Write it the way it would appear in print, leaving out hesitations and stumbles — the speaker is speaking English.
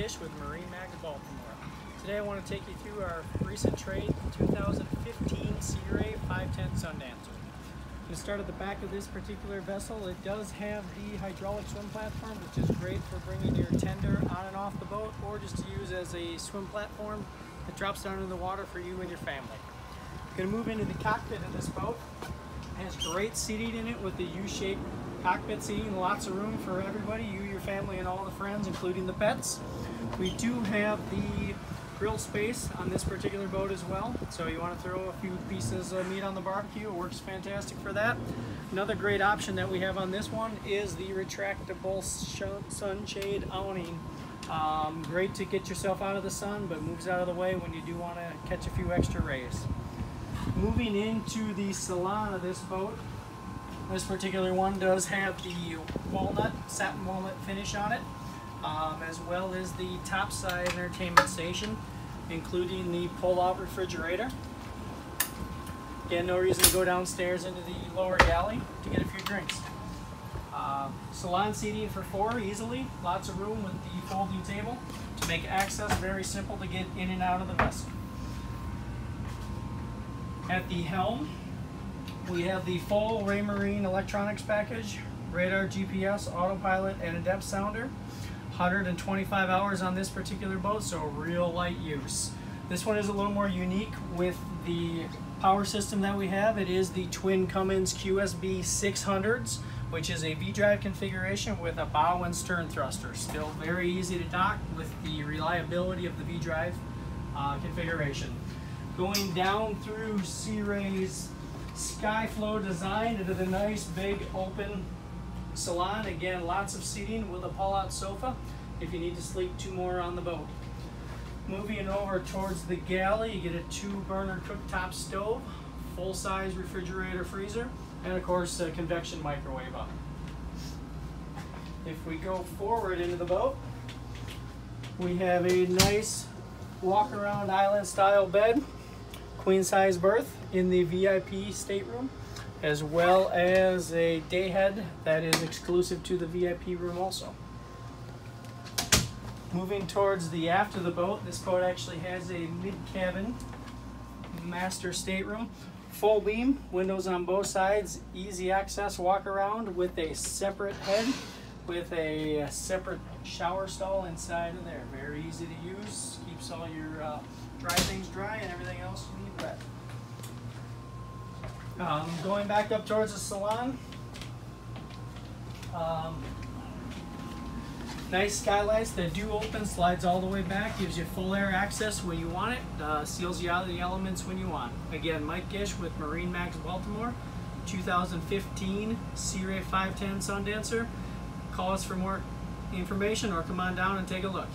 Gish with MarineMax Baltimore. Today I want to take you through our recent trade 2015 Sea Ray 510 Sundancer. I'm going to start at the back of this particular vessel. It does have the hydraulic swim platform, which is great for bringing your tender on and off the boat, or just to use as a swim platform that drops down in the water for you and your family. I'm going to move into the cockpit of this boat. It has great seating in it with the U-shaped cockpit seating, lots of room for everybody, you, your family, and all the friends, including the pets. We do have the grill space on this particular boat as well, so you want to throw a few pieces of meat on the barbecue, it works fantastic for that. Another great option that we have on this one is the retractable sunshade awning. Great to get yourself out of the sun, but moves out of the way when you do want to catch a few extra rays. Moving into the salon of this boat, this particular one does have the satin walnut finish on it, as well as the topside entertainment station, including the pull-out refrigerator. Again, no reason to go downstairs into the lower galley to get a few drinks. Salon seating for 4 easily, lots of room with the folding table to make access very simple to get in and out of the vessel. At the helm, we have the full Raymarine electronics package, radar, GPS, autopilot, and a depth sounder. 125 hours on this particular boat, so real light use. This one is a little more unique with the power system that we have. It is the twin Cummins QSB 600s, which is a V-drive configuration with a bow and stern thruster. Still very easy to dock with the reliability of the V-drive configuration. Going down through Sea Ray's SkyFlow design into the nice big open salon. Again, lots of seating with a pull-out sofa if you need to sleep 2 more on the boat. Moving over towards the galley, you get a 2-burner cooktop stove, full-size refrigerator freezer, and of course a convection microwave oven. If we go forward into the boat, we have a nice walk-around island-style bed, queen-size berth in the VIP stateroom, as well as a day head that is exclusive to the VIP room also. Moving towards the aft of the boat, this boat actually has a mid-cabin master stateroom, full beam, windows on both sides, easy access walk around with a separate head with a separate shower stall inside of there. Very easy to use, keeps all your dry things dry and everything else you need wet. Going back up towards the salon, nice skylights that do open, slides all the way back, gives you full air access when you want it, seals you out of the elements when you want. Again, Mike Gish with MarineMax Baltimore, 2015 Sea Ray 510 Sundancer. Call us for more information or come on down and take a look.